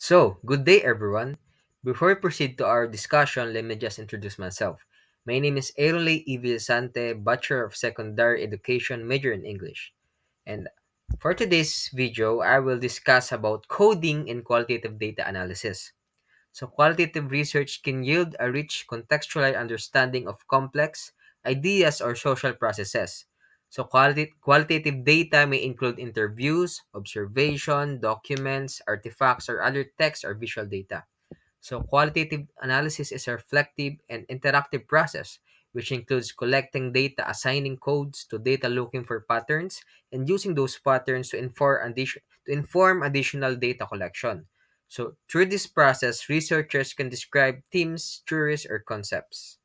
So, good day everyone. Before we proceed to our discussion, let me just introduce myself. My name is Erole Ivisante, Bachelor of Secondary Education, major in English. And for today's video, I will discuss about coding and qualitative data analysis. So, qualitative research can yield a rich contextual understanding of complex ideas or social processes. So, qualitative data may include interviews, observation, documents, artifacts, or other text or visual data. So, qualitative analysis is a reflective and interactive process, which includes collecting data, assigning codes to data looking for patterns, and using those patterns to inform additional data collection. So, through this process, researchers can describe themes, theories, or concepts.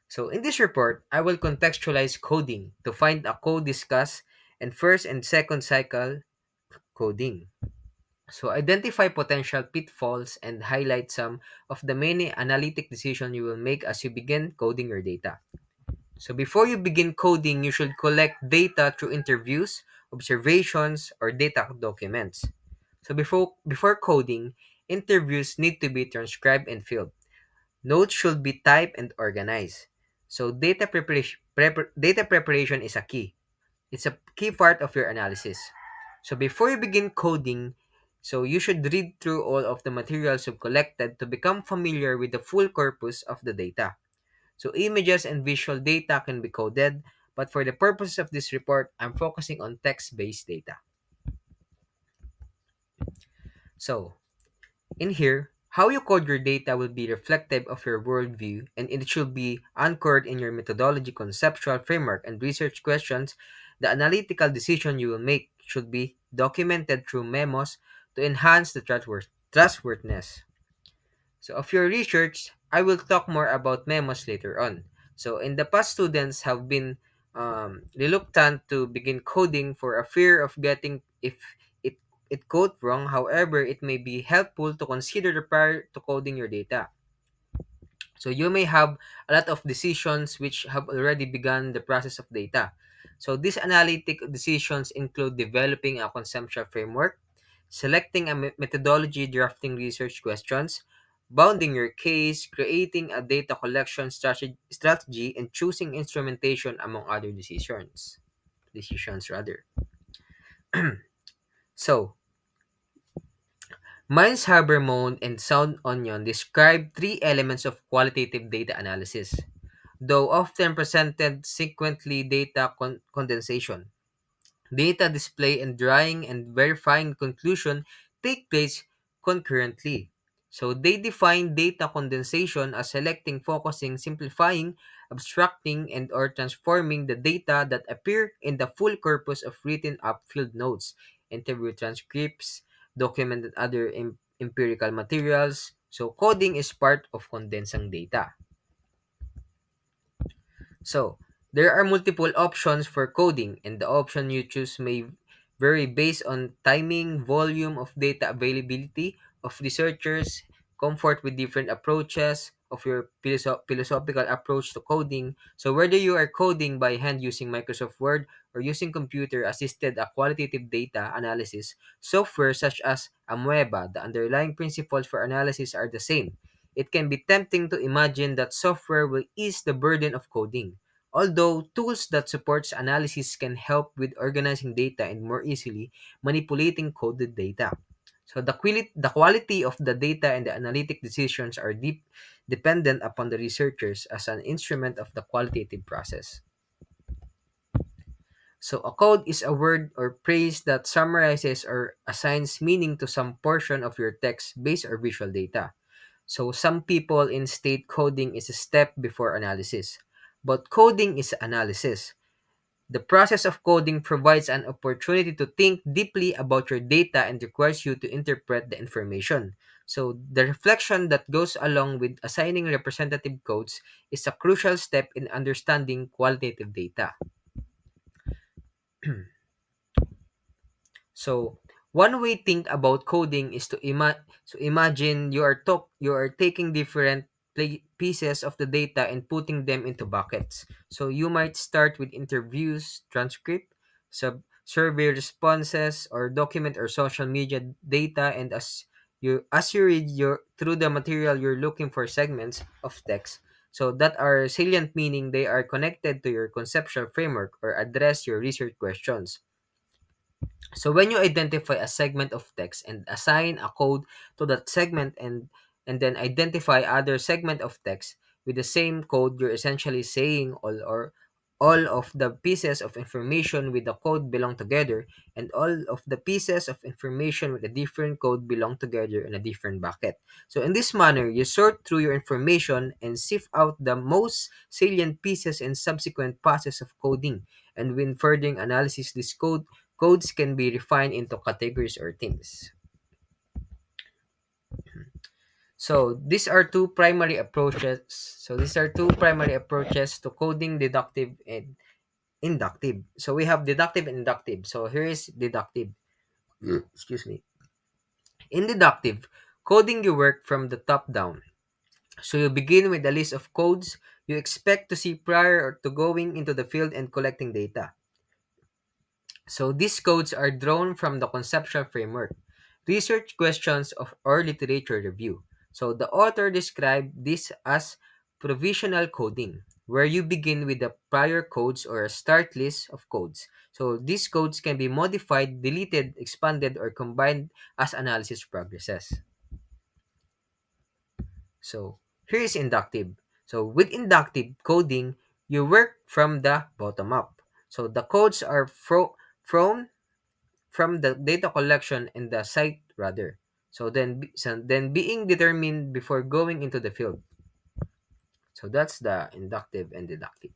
So, in this report, I will contextualize coding to find a code discuss and first and second cycle coding. So identify potential pitfalls and highlight some of the many analytic decisions you will make as you begin coding your data. So before you begin coding, you should collect data through interviews, observations, or data documents. So before coding, interviews need to be transcribed and filled. Notes should be typed and organized. So data preparation is a key. It's a key part of your analysis. So before you begin coding, so you should read through all of the materials you've collected to become familiar with the full corpus of the data. So images and visual data can be coded, but for the purpose of this report, I'm focusing on text-based data. So in here, how you code your data will be reflective of your worldview, and it should be anchored in your methodology, conceptual framework, and research questions. The analytical decision you will make should be documented through memos to enhance the trustworthiness. So, of your research, I will talk more about memos later on. So, in the past, students have been reluctant to begin coding for a fear of getting if it it code wrong. However, it may be helpful to consider the prior to coding your data. So, you may have a lot of decisions which have already begun the process of data. So, these analytic decisions include developing a conceptual framework, selecting a methodology, drafting research questions, bounding your case, creating a data collection strategy, and choosing instrumentation among other decisions rather. So, Miles Habermont and Sound Onion describe three elements of qualitative data analysis, though often presented sequentially: data condensation, data display, and drawing and verifying conclusion take place concurrently. So they define data condensation as selecting, focusing, simplifying, abstracting, and or transforming the data that appear in the full corpus of written up field notes, interview transcripts, documented other empirical materials. So coding is part of condensing data. So, there are multiple options for coding, and the option you choose may vary based on timing, volume of data availability, of researchers, comfort with different approaches, of your philosophical approach to coding. So, whether you are coding by hand using Microsoft Word or using computer assisted qualitative data analysis software such as Amoeba, the underlying principles for analysis are the same. It can be tempting to imagine that software will ease the burden of coding. Although tools that supports analysis can help with organizing data and more easily manipulating coded data. So the quality of the data and the analytic decisions are dependent upon the researchers as an instrument of the qualitative process. So a code is a word or phrase that summarizes or assigns meaning to some portion of your text-based or visual data. So some people in state coding is a step before analysis. But coding is analysis. The process of coding provides an opportunity to think deeply about your data and requires you to interpret the information. So the reflection that goes along with assigning representative codes is a crucial step in understanding qualitative data. So one way think about coding is to imagine you are taking different pieces of the data and putting them into buckets. So you might start with interviews, transcript, survey responses, or document or social media data. And as you read your through the material, you're looking for segments of text so that are salient, meaning they are connected to your conceptual framework or address your research questions. So when you identify a segment of text and assign a code to that segment, and then identify other segment of text with the same code, you're essentially saying all of the pieces of information with the code belong together, and all of the pieces of information with a different code belong together in a different bucket. So in this manner, you sort through your information and sift out the most salient pieces in subsequent process of coding. And when furthering analysis, this codes can be refined into categories or themes. So these are two primary approaches. So these are two primary approaches to coding: deductive and inductive. So we have deductive and inductive. So here is deductive. Excuse me. In deductive, coding, you work from the top down. So you begin with a list of codes you expect to see prior to going into the field and collecting data. So these codes are drawn from the conceptual framework, research questions or literature review. So the author described this as provisional coding, where you begin with the prior codes or a start list of codes. So these codes can be modified, deleted, expanded, or combined as analysis progresses. So here is inductive. So with inductive coding, you work from the bottom up. So the codes are from the data collection in the site rather. So then being determined before going into the field. So that's the inductive and deductive.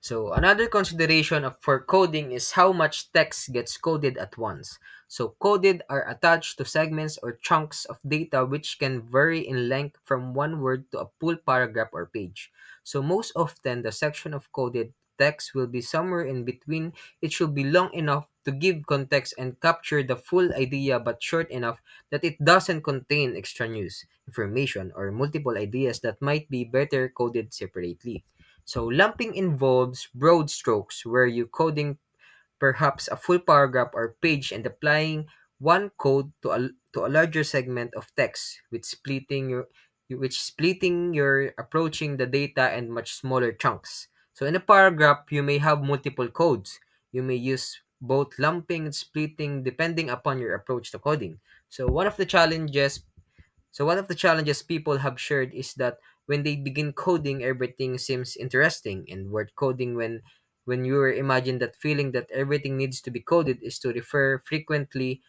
So another consideration for coding is how much text gets coded at once. So coded are attached to segments or chunks of data which can vary in length from one word to a full paragraph or page. So most often the section of coded text will be somewhere in between. It should be long enough to give context and capture the full idea, but short enough that it doesn't contain extraneous information or multiple ideas that might be better coded separately. So lumping involves broad strokes where you coding perhaps a full paragraph or page and applying one code to a larger segment of text, with splitting you're approaching the data in much smaller chunks. So in a paragraph, you may have multiple codes. You may use both lumping and splitting depending upon your approach to coding. So one of the challenges people have shared is that when they begin coding, everything seems interesting and worth coding. When you imagine that feeling that everything needs to be coded is to refer frequently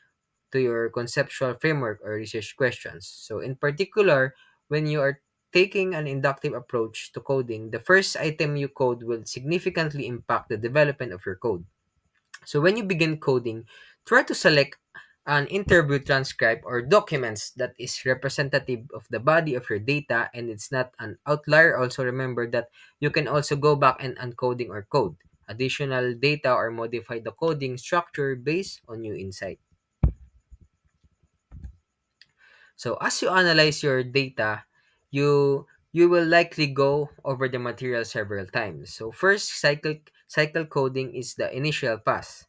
to your conceptual framework or research questions. So in particular, when you are taking an inductive approach to coding, the first item you code will significantly impact the development of your code. So when you begin coding, try to select an interview transcript or documents that is representative of the body of your data and it's not an outlier. Also remember that you can also go back and uncoding or code additional data or modify the coding structure based on new insight. So as you analyze your data, you will likely go over the material several times. So first, cycle coding is the initial pass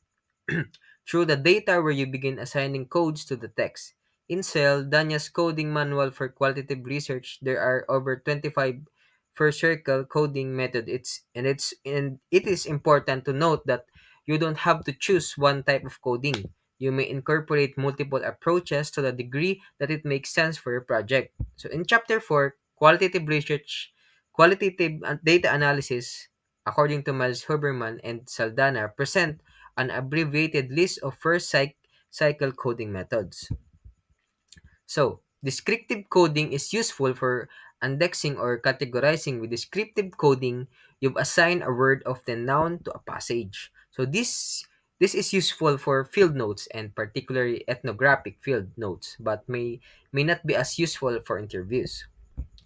through the data where you begin assigning codes to the text. In Cell, Danya's coding manual for qualitative research, there are over 25 first circle coding method. It is important to note that you don't have to choose one type of coding. You may incorporate multiple approaches to the degree that it makes sense for your project. So in chapter 4, qualitative research, qualitative data analysis, according to Miles Huberman and Saldana, present an abbreviated list of first cycle coding methods. So, descriptive coding is useful for indexing or categorizing. With descriptive coding, you've assigned a word of the noun to a passage. So this is useful for field notes and particularly ethnographic field notes, but may not be as useful for interviews.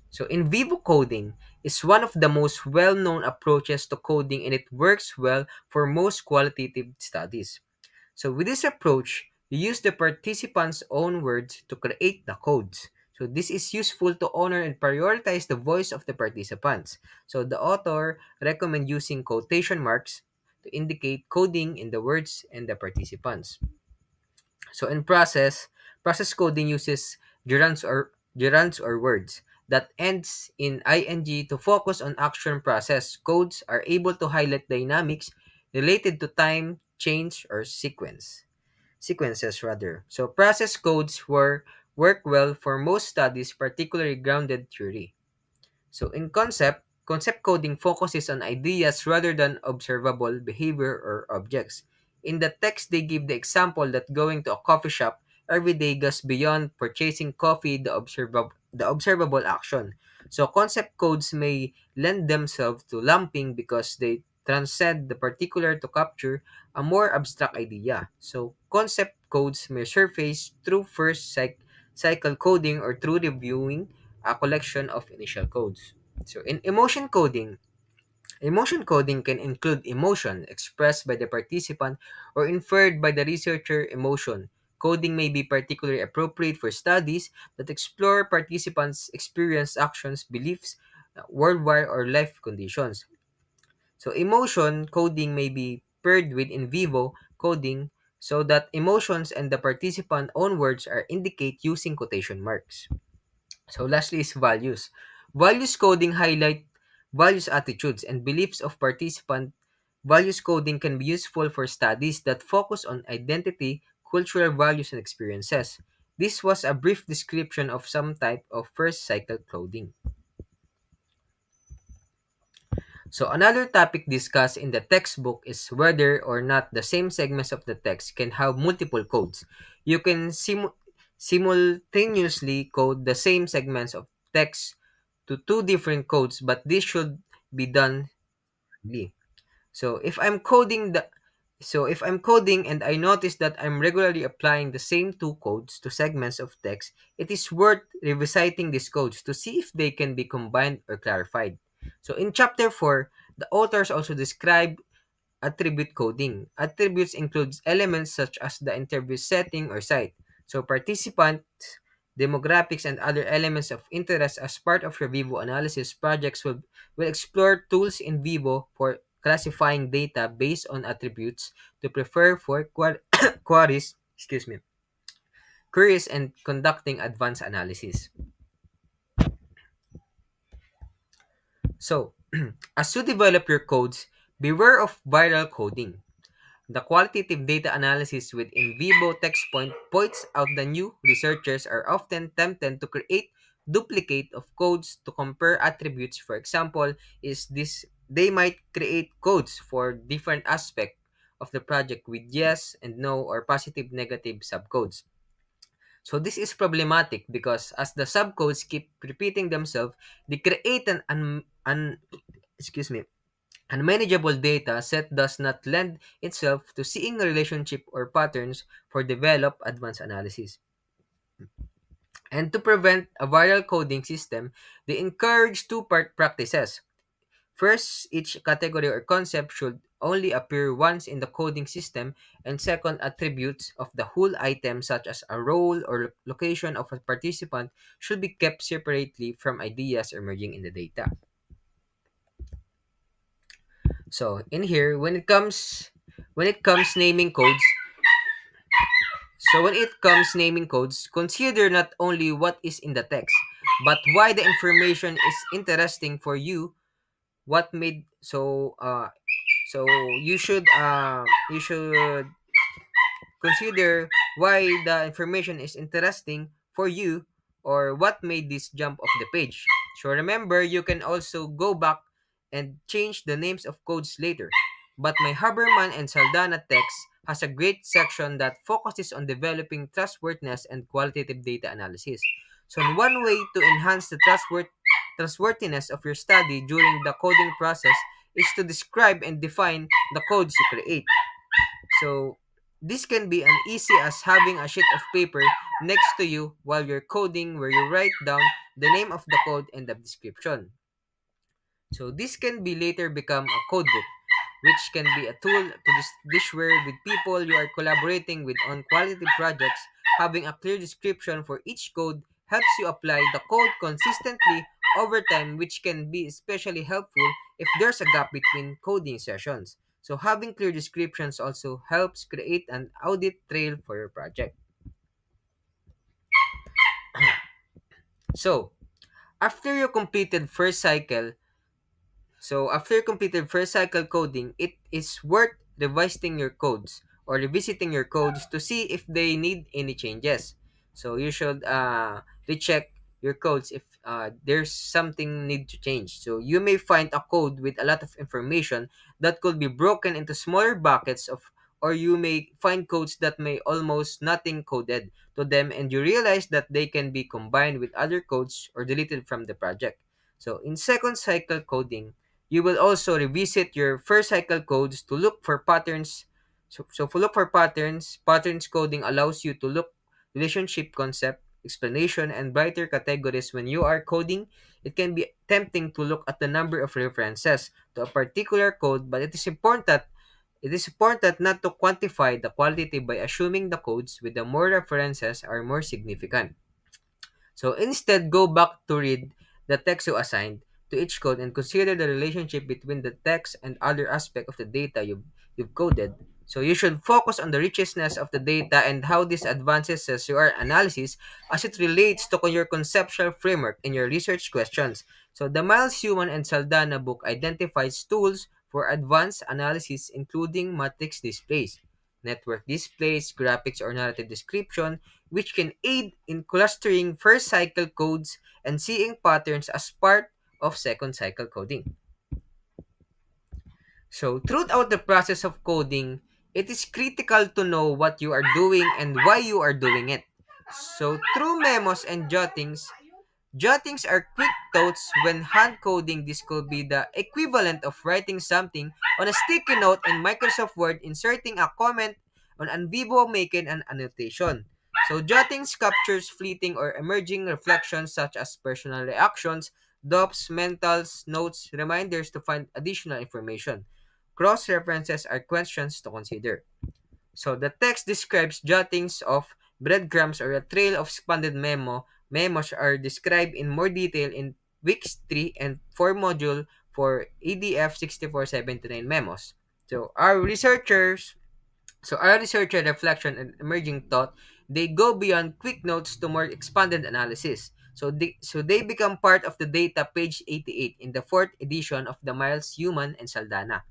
So in vivo coding is one of the most well-known approaches to coding, and it works well for most qualitative studies. So with this approach, you use the participants' own words to create the codes. So this is useful to honor and prioritize the voice of the participants. So the author recommend using quotation marks to indicate coding in the words and the participants. So in process coding uses gerunds or words that ends in ing to focus on action process. Codes are able to highlight dynamics related to time, change, or sequences rather. So process codes work well for most studies, particularly grounded theory. So in concept coding focuses on ideas rather than observable behavior or objects. In the text, they give the example that going to a coffee shop every day goes beyond purchasing coffee, the observable action. So concept codes may lend themselves to lumping because they transcend the particular to capture a more abstract idea. So concept codes may surface through first cycle coding or through reviewing a collection of initial codes. So in emotion coding can include emotion expressed by the participant or inferred by the researcher emotion. Coding may be particularly appropriate for studies that explore participants' experience, actions, beliefs, worldwide, or life conditions. So emotion coding may be paired with in vivo coding so that emotions and the participant own words are indicate using quotation marks. So lastly is values. Values coding highlight values, attitudes, and beliefs of participant. Values coding can be useful for studies that focus on identity, cultural values, and experiences. This was a brief description of some type of first cycle coding. So another topic discussed in the textbook is whether or not the same segments of the text can have multiple codes. You can simultaneously code the same segments of text to two different codes, but this should be done separately. So if I'm coding and I notice that I'm regularly applying the same two codes to segments of text, it is worth revisiting these codes to see if they can be combined or clarified. So in chapter 4, the authors also describe attribute coding. Attributes includes elements such as the interview setting or site. So participant, demographics, and other elements of interest as part of your Vivo analysis projects will explore tools in Vivo for classifying data based on attributes to prefer for queries, queries and conducting advanced analysis. So, as you develop your codes, beware of viral coding. The qualitative data analysis with in vivo text points out the new researchers are often tempted to create duplicate of codes to compare attributes. For example, is this they might create codes for different aspect of the project with yes and no or positive negative subcodes. So this is problematic because as the subcodes keep repeating themselves, they create excuse me unmanageable data set does not lend itself to seeing a relationship or patterns for develop advanced analysis. And to prevent a viral coding system, they encourage two-part practices. First, each category or concept should only appear once in the coding system, and second, attributes of the whole item such as a role or location of a participant should be kept separately from ideas emerging in the data. So in here, when it comes naming codes, consider not only what is in the text, but why the information is interesting for you. What made so you should consider why the information is interesting for you or what made this jump off the page. So remember, you can also go back and change the names of codes later. But my Haberman and Saldana text has a great section that focuses on developing trustworthiness and qualitative data analysis. So one way to enhance the trustworthiness of your study during the coding process is to describe and define the codes you create. So this can be as easy as having a sheet of paper next to you while you're coding where you write down the name of the code and the description. So this can be later become a code book, which can be a tool to dishware with people you are collaborating with on quality projects. Having a clear description for each code helps you apply the code consistently over time, which can be especially helpful if there's a gap between coding sessions. So having clear descriptions also helps create an audit trail for your project. So after you completed first cycle, So after completed first cycle coding, it is worth revising your codes or revisiting your codes to see if they need any changes. So you should recheck your codes if there's something need to change. So you may find a code with a lot of information that could be broken into smaller buckets of, or you may find codes that may almost nothing coded to them, and you realize that they can be combined with other codes or deleted from the project. So in second cycle coding, you will also revisit your first cycle codes to look for patterns. So to look for patterns, patterns coding allows you to look relationship concept, explanation, and brighter categories when you are coding. It can be tempting to look at the number of references to a particular code, but it is important not to quantify the quality by assuming the codes with the more references are more significant. So instead, go back to read the text you assigned to each code and consider the relationship between the text and other aspect of the data you've coded. So you should focus on the richness of the data and how this advances your analysis as it relates to your conceptual framework in your research questions. So the Miles Human and Saldana book identifies tools for advanced analysis including matrix displays, network displays, graphics or narrative description, which can aid in clustering first cycle codes and seeing patterns as part of second cycle coding. So, throughout the process of coding, it is critical to know what you are doing and why you are doing it. So, through memos and jottings are quick notes. When hand coding, this could be the equivalent of writing something on a sticky note in Microsoft Word, inserting a comment on Anvivo, making an annotation. So jottings captures fleeting or emerging reflections such as personal reactions, dops, mentals, notes, reminders to find additional information. Cross references are questions to consider. So the text describes jottings of breadcrumbs or a trail of expanded memos are described in more detail in weeks 3 and 4 module for ADF 6479 memos. So our researcher reflection and emerging thought, they go beyond quick notes to more expanded analysis. So they become part of the data page 88 in the fourth edition of the Miles Human and Saldana.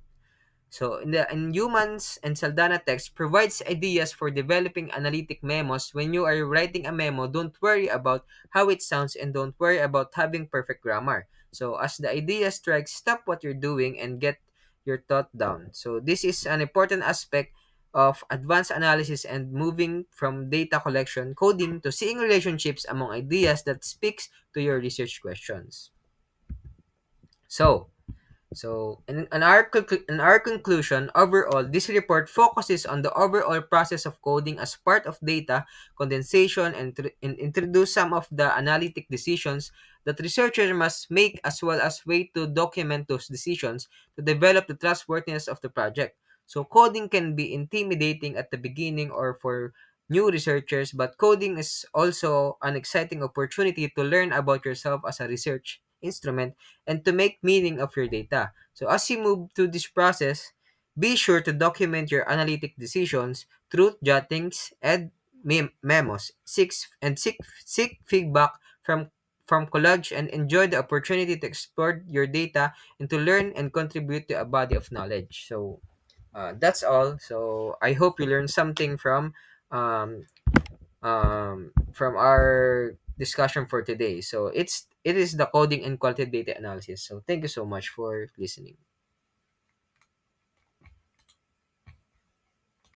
So in Humans and Saldana text provides ideas for developing analytic memos. When you are writing a memo, don't worry about how it sounds and don't worry about having perfect grammar. So as the idea strikes, stop what you're doing and get your thought down. So this is an important aspect of advanced analysis and moving from data collection coding to seeing relationships among ideas that speaks to your research questions. So in our conclusion, overall, this report focuses on the overall process of coding as part of data condensation and introduce some of the analytic decisions that researchers must make as well as way to document those decisions to develop the trustworthiness of the project. So coding can be intimidating at the beginning or for new researchers, but coding is also an exciting opportunity to learn about yourself as a research instrument and to make meaning of your data. So as you move through this process, be sure to document your analytic decisions, truth jottings, and memos. Seek feedback from college and enjoy the opportunity to explore your data and to learn and contribute to a body of knowledge. So that's all. So I hope you learned something um, from our discussion for today. So it is the coding and qualitative data analysis. So thank you so much for listening.